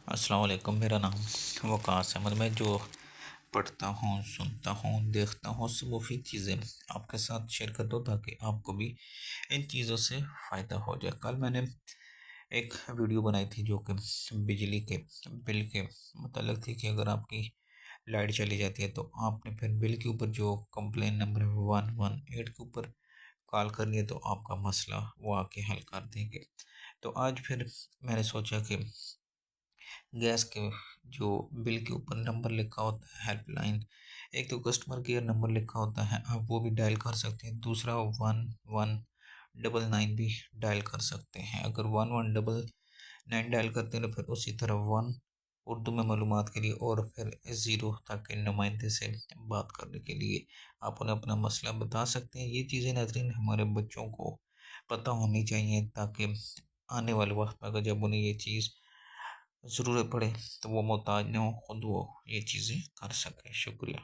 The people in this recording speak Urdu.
السلام علیکم، میرا نام وقاص احمد، میں جو پڑھتا ہوں، سنتا ہوں، دیکھتا ہوں، سب مفید چیزیں آپ کے ساتھ شیئر کرتا ہوں تاکہ آپ کو بھی ان چیزوں سے فائدہ ہو جائے۔ کل میں نے ایک ویڈیو بنائی تھی جو کہ بجلی کے بل کے متعلق تھی کہ اگر آپ کی لائٹ چلی جاتی ہے تو آپ نے پھر بل کے اوپر جو کمپلین نمبر 118 کے اوپر کال کرنی ہے تو آپ کا مسئلہ وہ آ کے حل کر دیں گے۔ تو آج پھر میں نے سوچا کہ گیس کے جو بل کے اوپر نمبر لکھا ہوتا ہے ہیلپ لائن، ایک تو کسٹمر کیئر نمبر لکھا ہوتا ہے، آپ وہ بھی ڈائل کر سکتے ہیں، دوسرا 1199 بھی ڈائل کر سکتے ہیں۔ اگر 1199 ڈائل کرتے ہیں تو پھر اسی طرح 1 اردو میں معلومات کے لیے اور پھر 0 تک کے نمائندے سے بات کرنے کے لیے آپ انہیں اپنا مسئلہ بتا سکتے ہیں۔ یہ چیزیں ناظرین ہمارے بچوں کو پتہ ہونی چاہیے تاکہ آنے والے وقت میں اگر جب انہیں یہ چیز ضرورت پڑے تو وہ محتاج نہ ہو، خود وہ یہ چیزیں کر سکے۔ شکریہ۔